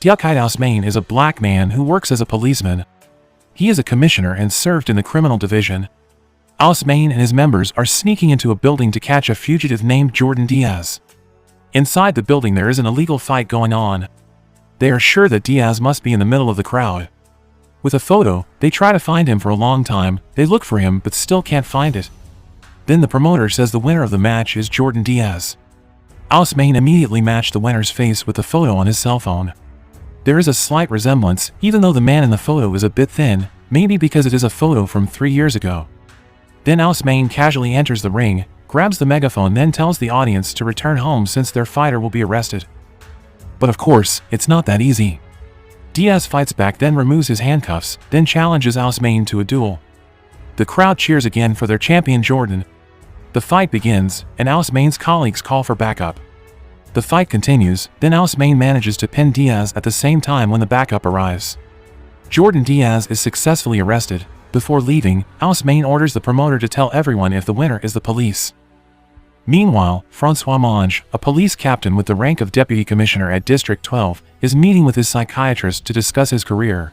Ausmain is a black man who works as a policeman. He is a commissioner and served in the criminal division. Ausmain and his members are sneaking into a building to catch a fugitive named Jordan Diaz. Inside the building there is an illegal fight going on. They are sure that Diaz must be in the middle of the crowd. With a photo, they try to find him for a long time. They look for him but still can't find it. Then the promoter says the winner of the match is Jordan Diaz. Ausmain immediately matched the winner's face with the photo on his cell phone. There is a slight resemblance, even though the man in the photo is a bit thin, maybe because it is a photo from 3 years ago. Then Ausmain casually enters the ring, grabs the megaphone, then tells the audience to return home since their fighter will be arrested. But of course, it's not that easy. Diaz fights back, then removes his handcuffs, then challenges Ausmain to a duel. The crowd cheers again for their champion Jordan. The fight begins, and Ausmain's colleagues call for backup. The fight continues, then Ausmain manages to pin Diaz at the same time when the backup arrives. Jordan Diaz is successfully arrested. Before leaving, Ausmain orders the promoter to tell everyone if the winner is the police. Meanwhile, Francois Monge, a police captain with the rank of deputy commissioner at District 12, is meeting with his psychiatrist to discuss his career.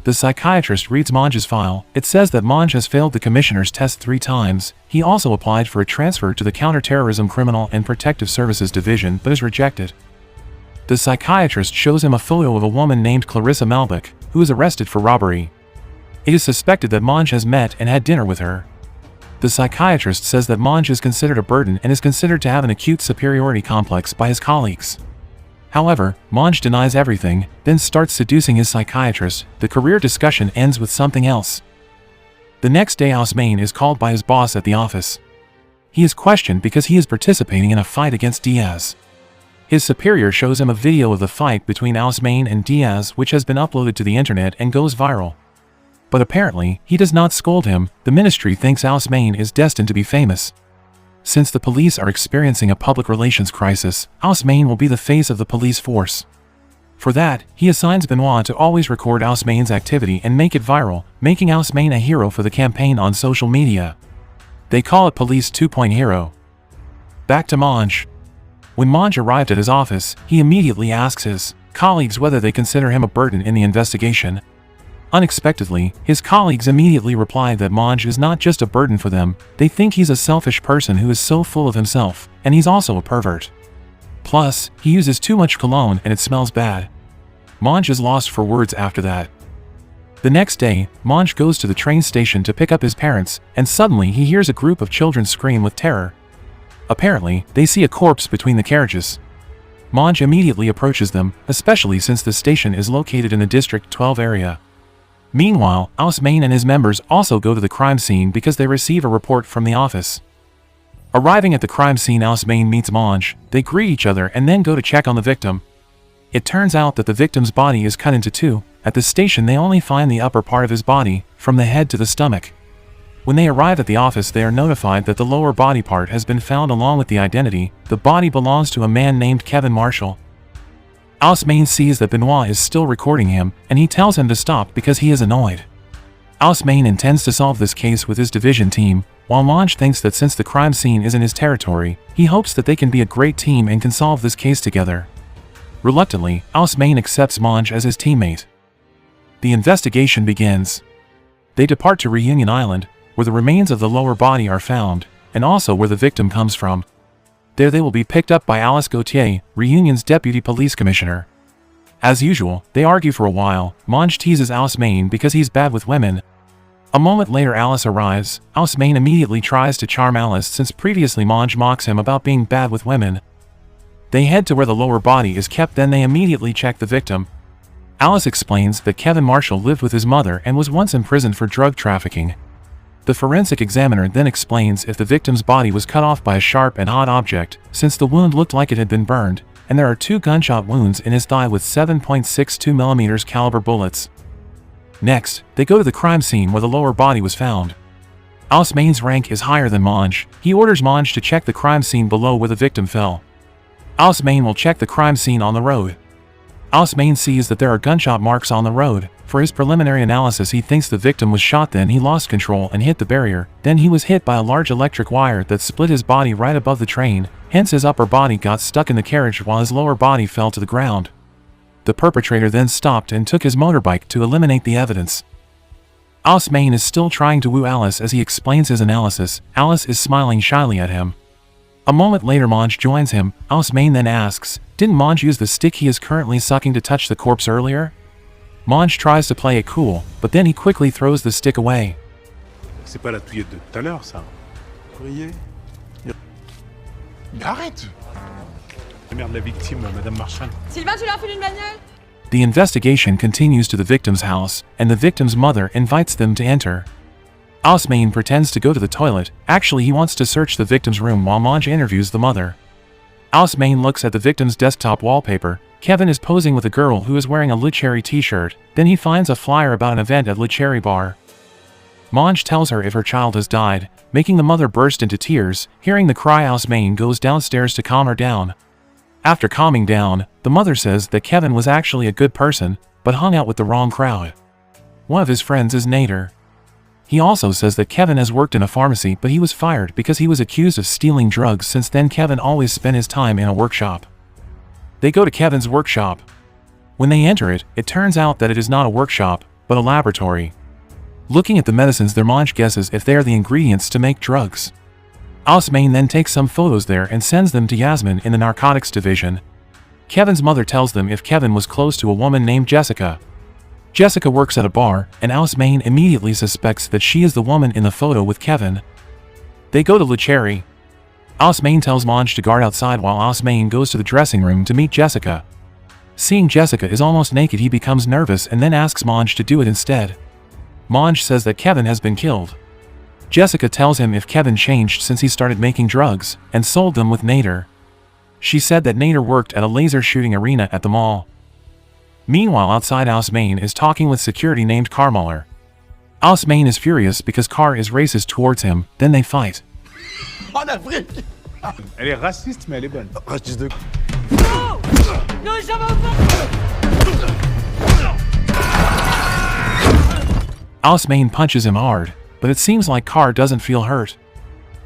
The psychiatrist reads Monge's file. It says that Monge has failed the commissioner's test 3 times. He also applied for a transfer to the Counterterrorism Criminal and Protective Services Division but is rejected. The psychiatrist shows him a photo of a woman named Clarissa Malbec, who is arrested for robbery. It is suspected that Monge has met and had dinner with her. The psychiatrist says that Monge is considered a burden and is considered to have an acute superiority complex by his colleagues. However, Monge denies everything, then starts seducing his psychiatrist. The career discussion ends with something else. The next day Ausmain is called by his boss at the office. He is questioned because he is participating in a fight against Diaz. His superior shows him a video of the fight between Ausmain and Diaz which has been uploaded to the internet and goes viral. But apparently, he does not scold him. The ministry thinks Ausmain is destined to be famous. Since the police are experiencing a public relations crisis, Ausmain will be the face of the police force. For that, he assigns Benoit to always record Ausmain's activity and make it viral, making Ausmain a hero for the campaign on social media. They call it Police 2.0 Hero. Back to Monge. When Monge arrived at his office, he immediately asks his colleagues whether they consider him a burden in the investigation. Unexpectedly, his colleagues immediately reply that Monge is not just a burden for them. They think he's a selfish person who is so full of himself, and he's also a pervert. Plus, he uses too much cologne and it smells bad. Monge is lost for words after that. The next day, Monge goes to the train station to pick up his parents, and suddenly he hears a group of children scream with terror. Apparently, they see a corpse between the carriages. Monge immediately approaches them, especially since the station is located in the District 12 area. Meanwhile, Ausmain and his members also go to the crime scene because they receive a report from the office. Arriving at the crime scene, Ausmain meets Monge. They greet each other and then go to check on the victim. It turns out that the victim's body is cut into 2. At the station they only find the upper part of his body, from the head to the stomach. When they arrive at the office they are notified that the lower body part has been found along with the identity. The body belongs to a man named Kevin Marshall. Ausmain sees that Benoit is still recording him, and he tells him to stop because he is annoyed. Ausmain intends to solve this case with his division team, while Monge thinks that since the crime scene is in his territory, he hopes that they can be a great team and can solve this case together. Reluctantly, Ausmain accepts Monge as his teammate. The investigation begins. They depart to Reunion Island, where the remains of the lower body are found, and also where the victim comes from. There they will be picked up by Alice Gauthier, Reunion's deputy police commissioner. As usual, they argue for a while. Monge teases Ausmain because he's bad with women. A moment later Alice arrives. Ausmain immediately tries to charm Alice since previously Monge mocks him about being bad with women. They head to where the lower body is kept, then they immediately check the victim. Alice explains that Kevin Marshall lived with his mother and was once imprisoned for drug trafficking. The forensic examiner then explains if the victim's body was cut off by a sharp and hot object, since the wound looked like it had been burned, and there are 2 gunshot wounds in his thigh with 7.62 mm caliber bullets. Next, they go to the crime scene where the lower body was found. Ausmain's rank is higher than Monge. He orders Monge to check the crime scene below where the victim fell. Ausmain will check the crime scene on the road. Ausmain sees that there are gunshot marks on the road. For his preliminary analysis he thinks the victim was shot, then he lost control and hit the barrier, then he was hit by a large electric wire that split his body right above the train, hence his upper body got stuck in the carriage while his lower body fell to the ground. The perpetrator then stopped and took his motorbike to eliminate the evidence. Alice Main is still trying to woo Alice as he explains his analysis. Alice is smiling shyly at him. A moment later Monge joins him. Alice Main then asks, "Didn't Monge use the stick he is currently sucking to touch the corpse earlier?" Monge tries to play it cool, but then he quickly throws the stick away. C'est pas la touillette de tout à l'heure, ça. Voyez. Arrête! Merde, la victime, Madame Marshall. Sylvain, tu leur files une bagnole? The investigation continues to the victim's house, and the victim's mother invites them to enter. Alice Main pretends to go to the toilet. Actually, he wants to search the victim's room while Monge interviews the mother. Alice Main looks at the victim's desktop wallpaper. Kevin is posing with a girl who is wearing a Le Cherry t-shirt. Then he finds a flyer about an event at Le Cherry bar. Monge tells her if her child has died, making the mother burst into tears. Hearing the cry, Alice Main goes downstairs to calm her down. After calming down, the mother says that Kevin was actually a good person, but hung out with the wrong crowd. One of his friends is Nader. He also says that Kevin has worked in a pharmacy, but he was fired because he was accused of stealing drugs. Since then, Kevin always spent his time in a workshop. They go to Kevin's workshop. When they enter it, it turns out that it is not a workshop, but a laboratory. Looking at the medicines there, Monge guesses if they are the ingredients to make drugs. Alice Main then takes some photos there and sends them to Yasmin in the narcotics division. Kevin's mother tells them if Kevin was close to a woman named Jessica. Jessica works at a bar, and Alice Main immediately suspects that she is the woman in the photo with Kevin. They go to Le Cherry. Alice Main tells Monge to guard outside while Alice Main goes to the dressing room to meet Jessica. Seeing Jessica is almost naked, he becomes nervous and then asks Monge to do it instead. Monge says that Kevin has been killed. Jessica tells him if Kevin changed since he started making drugs, and sold them with Nader. She said that Nader worked at a laser shooting arena at the mall. Meanwhile, outside, Alice Main is talking with security named Carmuller. Alice Main is furious because Carr is racist towards him, then they fight. En Afrique! Elle est raciste, mais elle est bonne. Raciste de... Non! Non, ça va pas! Alice Main punches him hard, but it seems like Carr doesn't feel hurt.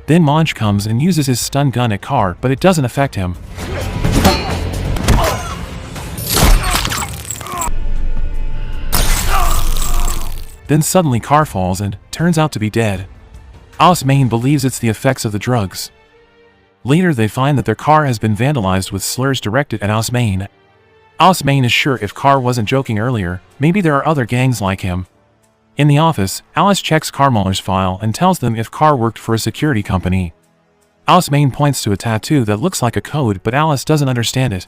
Then Monge comes and uses his stun gun at Carr, but it doesn't affect him. Then suddenly Carr falls and turns out to be dead. Alice Main believes it's the effects of the drugs. Later they find that their car has been vandalized with slurs directed at Alice Main. Alice Main is sure if Carr wasn't joking earlier, maybe there are other gangs like him. In the office, Alice checks Carmuller's file and tells them if Carr worked for a security company. Alice Main points to a tattoo that looks like a code, but Alice doesn't understand it.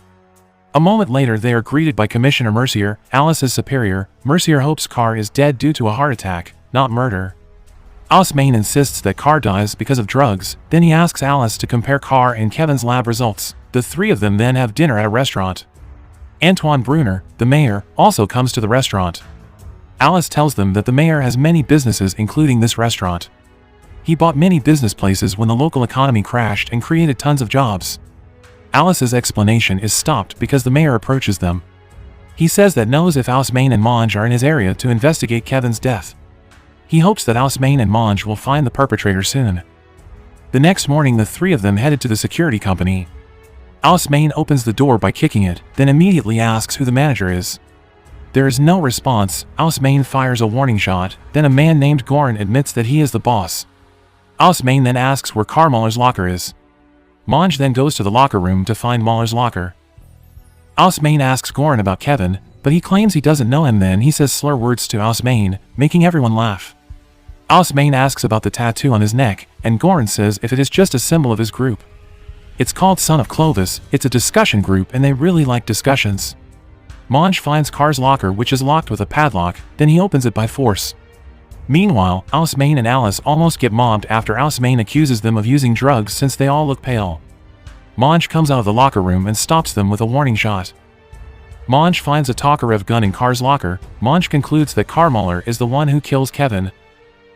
A moment later they are greeted by Commissioner Mercier, Alice's superior. Mercier hopes Carr is dead due to a heart attack, not murder. Alice Main insists that Carr dies because of drugs, then he asks Alice to compare Carr and Kevin's lab results. The three of them then have dinner at a restaurant. Antoine Brunner, the mayor, also comes to the restaurant. Alice tells them that the mayor has many businesses including this restaurant. He bought many business places when the local economy crashed and created tons of jobs. Alice's explanation is stopped because the mayor approaches them. He says that knows if Alice Main and Monge are in his area to investigate Kevin's death. He hopes that Alice Main and Monge will find the perpetrator soon. The next morning the three of them headed to the security company. Alice Main opens the door by kicking it, then immediately asks who the manager is. There is no response. Alice Main fires a warning shot, then a man named Goran admits that he is the boss. Alice Main then asks where Carmuller's locker is. Monge then goes to the locker room to find Muller's locker. Alice Main asks Goran about Kevin, but he claims he doesn't know him. Then he says slur words to Alice Main, making everyone laugh. Alice Main asks about the tattoo on his neck, and Goran says if it is just a symbol of his group. It's called Son of Clovis, it's a discussion group and they really like discussions. Monge finds Carr's locker which is locked with a padlock, then he opens it by force. Meanwhile, Alice Main and Alice almost get mobbed after Alice Main accuses them of using drugs since they all look pale. Monge comes out of the locker room and stops them with a warning shot. Monge finds a Tokarev gun in Carr's locker. Monge concludes that Carmuller is the one who kills Kevin.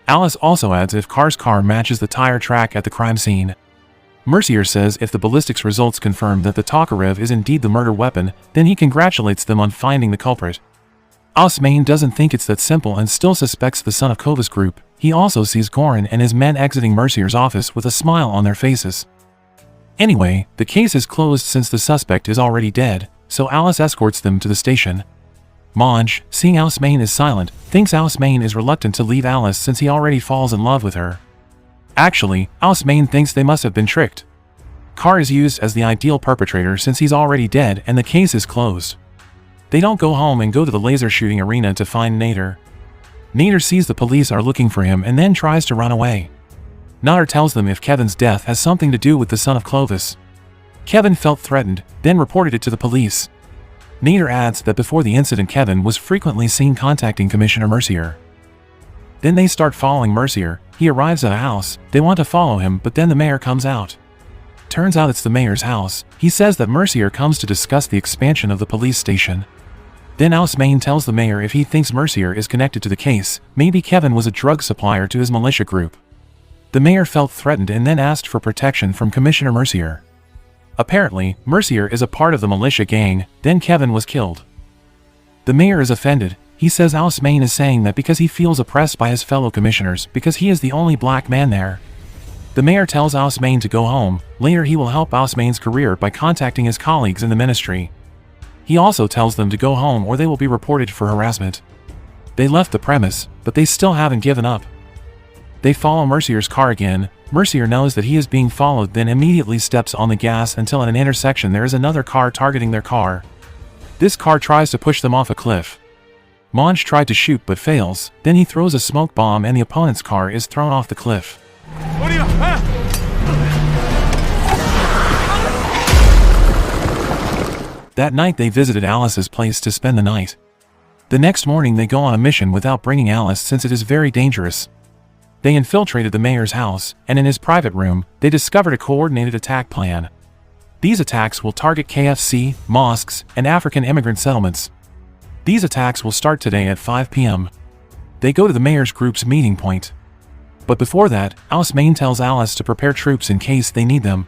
Alice also adds if Carr's car matches the tire track at the crime scene. Mercier says if the ballistics results confirm that the Tokarev is indeed the murder weapon, then he congratulates them on finding the culprit. Alice Main doesn't think it's that simple and still suspects the Son of Clovis group. He also sees Goran and his men exiting Mercier's office with a smile on their faces. Anyway, the case is closed since the suspect is already dead. so Alice escorts them to the station. Monge, seeing Alice Main is silent, thinks Alice Main is reluctant to leave Alice since he already falls in love with her. Actually, Alice Main thinks they must have been tricked. Carr is used as the ideal perpetrator since he's already dead and the case is closed. They don't go home and go to the laser shooting arena to find Nader. Nader sees the police are looking for him and then tries to run away. Nader tells them if Kevin's death has something to do with the son of Clovis. Kevin felt threatened, then reported it to the police. Nader adds that before the incident Kevin was frequently seen contacting Commissioner Mercier. Then they start following Mercier. He arrives at a house, they want to follow him but then the mayor comes out. Turns out it's the mayor's house. He says that Mercier comes to discuss the expansion of the police station. Then Alice Main tells the mayor if he thinks Mercier is connected to the case, maybe Kevin was a drug supplier to his militia group. The mayor felt threatened and then asked for protection from Commissioner Mercier. Apparently, Mercier is a part of the militia gang, then Kevin was killed. The mayor is offended. He says Alice Main is saying that because he feels oppressed by his fellow commissioners because he is the only black man there. The mayor tells Alice Main to go home. Later he will help Alice Main's career by contacting his colleagues in the ministry. He also tells them to go home or they will be reported for harassment. They left the premise, but they still haven't given up. They follow Mercier's car again. Mercier knows that he is being followed then immediately steps on the gas until at an intersection there is another car targeting their car. This car tries to push them off a cliff. Monge tried to shoot but fails, then he throws a smoke bomb and the opponent's car is thrown off the cliff. That night they visited Alice's place to spend the night. The next morning they go on a mission without bringing Alice since it is very dangerous. They infiltrated the mayor's house, and in his private room, they discovered a coordinated attack plan. These attacks will target KFC, mosques, and African immigrant settlements. These attacks will start today at 5 p.m. They go to the mayor's group's meeting point. But before that, Alice Main tells Alice to prepare troops in case they need them.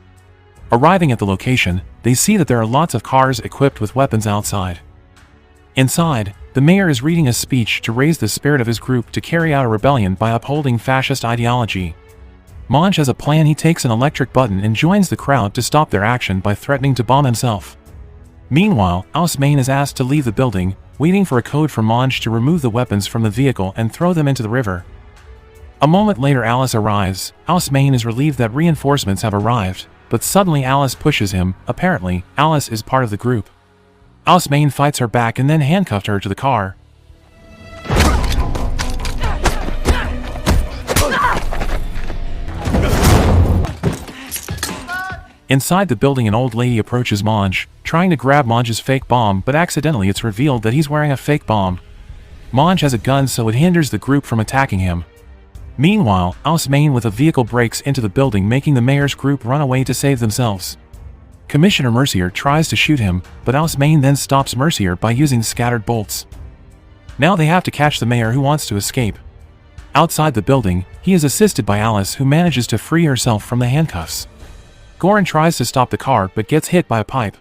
Arriving at the location, they see that there are lots of cars equipped with weapons outside. Inside, the mayor is reading a speech to raise the spirit of his group to carry out a rebellion by upholding fascist ideology. Monge has a plan. He takes an electric button and joins the crowd to stop their action by threatening to bomb himself. Meanwhile, Alice Main is asked to leave the building, waiting for a code from Monge to remove the weapons from the vehicle and throw them into the river. A moment later Alice arrives. Alice Main is relieved that reinforcements have arrived, but suddenly Alice pushes him. Apparently, Alice is part of the group. Alice Main fights her back and then handcuffed her to the car. Inside the building an old lady approaches Monge, trying to grab Monge's fake bomb but accidentally it's revealed that he's wearing a fake bomb. Monge has a gun so it hinders the group from attacking him. Meanwhile, Alice Main with a vehicle breaks into the building making the mayor's group run away to save themselves. Commissioner Mercier tries to shoot him, but Alice Main then stops Mercier by using scattered bolts. Now they have to catch the mayor who wants to escape. Outside the building, he is assisted by Alice who manages to free herself from the handcuffs. Goran tries to stop the car but gets hit by a pipe.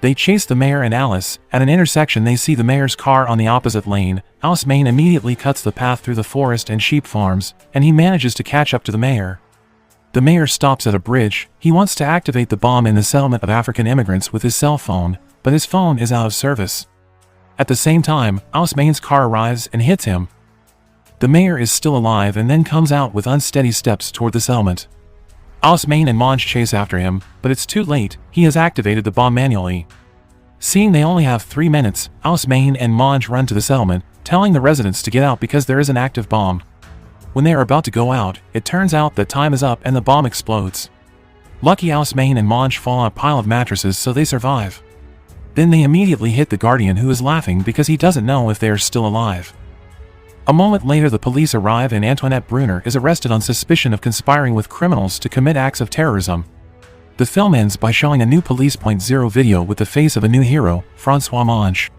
They chase the mayor and Alice. At an intersection they see the mayor's car on the opposite lane. Alice Main immediately cuts the path through the forest and sheep farms, and he manages to catch up to the mayor. The mayor stops at a bridge. He wants to activate the bomb in the settlement of African immigrants with his cell phone, but his phone is out of service. At the same time, Alice Main's car arrives and hits him. The mayor is still alive and then comes out with unsteady steps toward the settlement. Alice Main and Monge chase after him, but it's too late. He has activated the bomb manually. Seeing they only have 3 minutes, Alice Main and Monge run to the settlement, telling the residents to get out because there is an active bomb. When they are about to go out, it turns out that time is up and the bomb explodes. Lucky Alice Main and Monge fall on a pile of mattresses so they survive. Then they immediately hit the Guardian who is laughing because he doesn't know if they are still alive. A moment later the police arrive and Antoinette Brunner is arrested on suspicion of conspiring with criminals to commit acts of terrorism. The film ends by showing a new Police.0 video with the face of a new hero, Francois Monge.